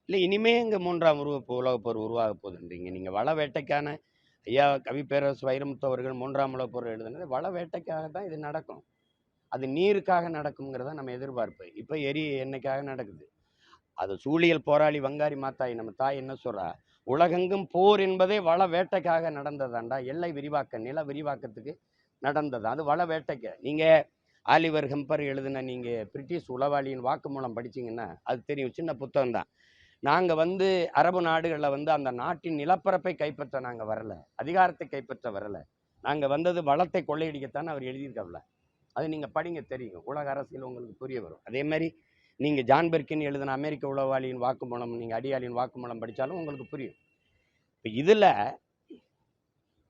இல்ல இனிமே இங்க 3ஆம் உலகப் போர் உருவாக போகுதுன்றீங்க. நீங்க வள வேட்டைக்கான ஐயா கவி பேரரசு வைரமுத்து அவர்கள் 3ஆம் உலகப் போர் எழுதுனது வள வேட்டைக்காக தான் இது நடக்கும். அது நீருக்காக நடக்கும்ங்கிறத நம்ம எதிர்பார்ப்பு. இப்ப எண்ணெய்க்காக நடக்குது. அது சூழியல் போராளி வங்காரி மாத்தாய் நம்ம தாய் என்ன சொல்றா? உலகெங்கும் போர் என்பதே வள வேட்டைக்காக நடந்ததாண்டா. எல்லை விரிவாக்கம், நில விரிவாக்கத்துக்கு நடந்தது. அது வள வேட்டைக்கு. நீங்க ஆலிவர் ஹெம்பர் எழுதின நீங்க பிரிட்டிஷ் உளவாளியின் வாக்குமூலம் படிச்சீங்கன்னா, அது தெரியும். சின்ன புத்தகம் தான். நாங்க அரபு நாடுகள்ல அந்த நாட்டின் நிலப்பரப்பை கைப்பற்ற நாங்க வரல. அதிகாரத்தை கைப்பற்ற வரல. நாங்க வந்தது வளத்தை கொள்ளையடிக்கத்தான் அவர் எழுதியிருக்காப்ல. அது நீங்க படிங்க தெரியும். உலக அரசியல் உங்களுக்கு புரிய வரும். அதே மாதிரி நீங்க ஜான் பெர்கின் எழுதின அமெரிக்க உளவாளியின் வாக்குமூலம், நீங்க அடியாளின் வாக்குமூலம் படிச்சாலும் உங்களுக்கு புரியும். இப்ப இதுல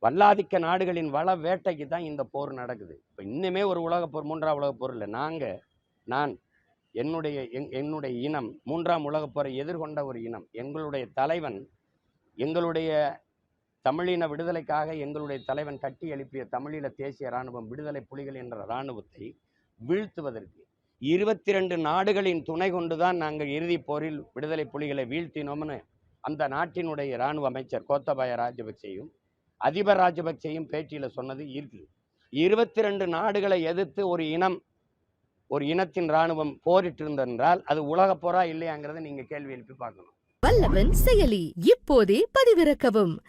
வல்லாதிக்க நாடுகளின் வள வேட்டைக்கு தான் இந்த போர் நடக்குது. இப்ப இன்னுமே ஒரு உலகப் போர், 3ஆம் உலகப் போர் இல்லை. நான் என்னுடைய இனம் 3ஆம் உலகப் போரை எதிர்கொண்ட ஒரு இனம். எங்களுடைய தலைவன், எங்களுடைய தமிழின விடுதலைக்காக எங்களுடைய தலைவன் கட்டி எழுப்பிய தமிழீழ தேசிய இராணுவம், விடுதலை புலிகள் என்ற இராணுவத்தை வீழ்த்துவதற்கு 22 நாடுகளின் துணை கொண்டுதான் நாங்கள் இறுதிப் போரில் விடுதலை புலிகளை வீழ்த்தினோம்னு அந்த நாட்டினுடைய இராணுவ அமைச்சர் கோத்தபாய ராஜபக்சேயும் அதிபர் ராஜபக்சேயும் பேட்டியில சொன்னது இருக்குது. 22 நாடுகளை எதிர்த்து ஒரு இனத்தின் இராணுவம் போரிட்டு இருந்தென்றால் அது உலக போரா இல்லையாங்கிறத நீங்க கேள்வி எழுப்பி பார்க்கணும். வல்லவன் செயலி இப்போதே பதிவிறக்கவும்.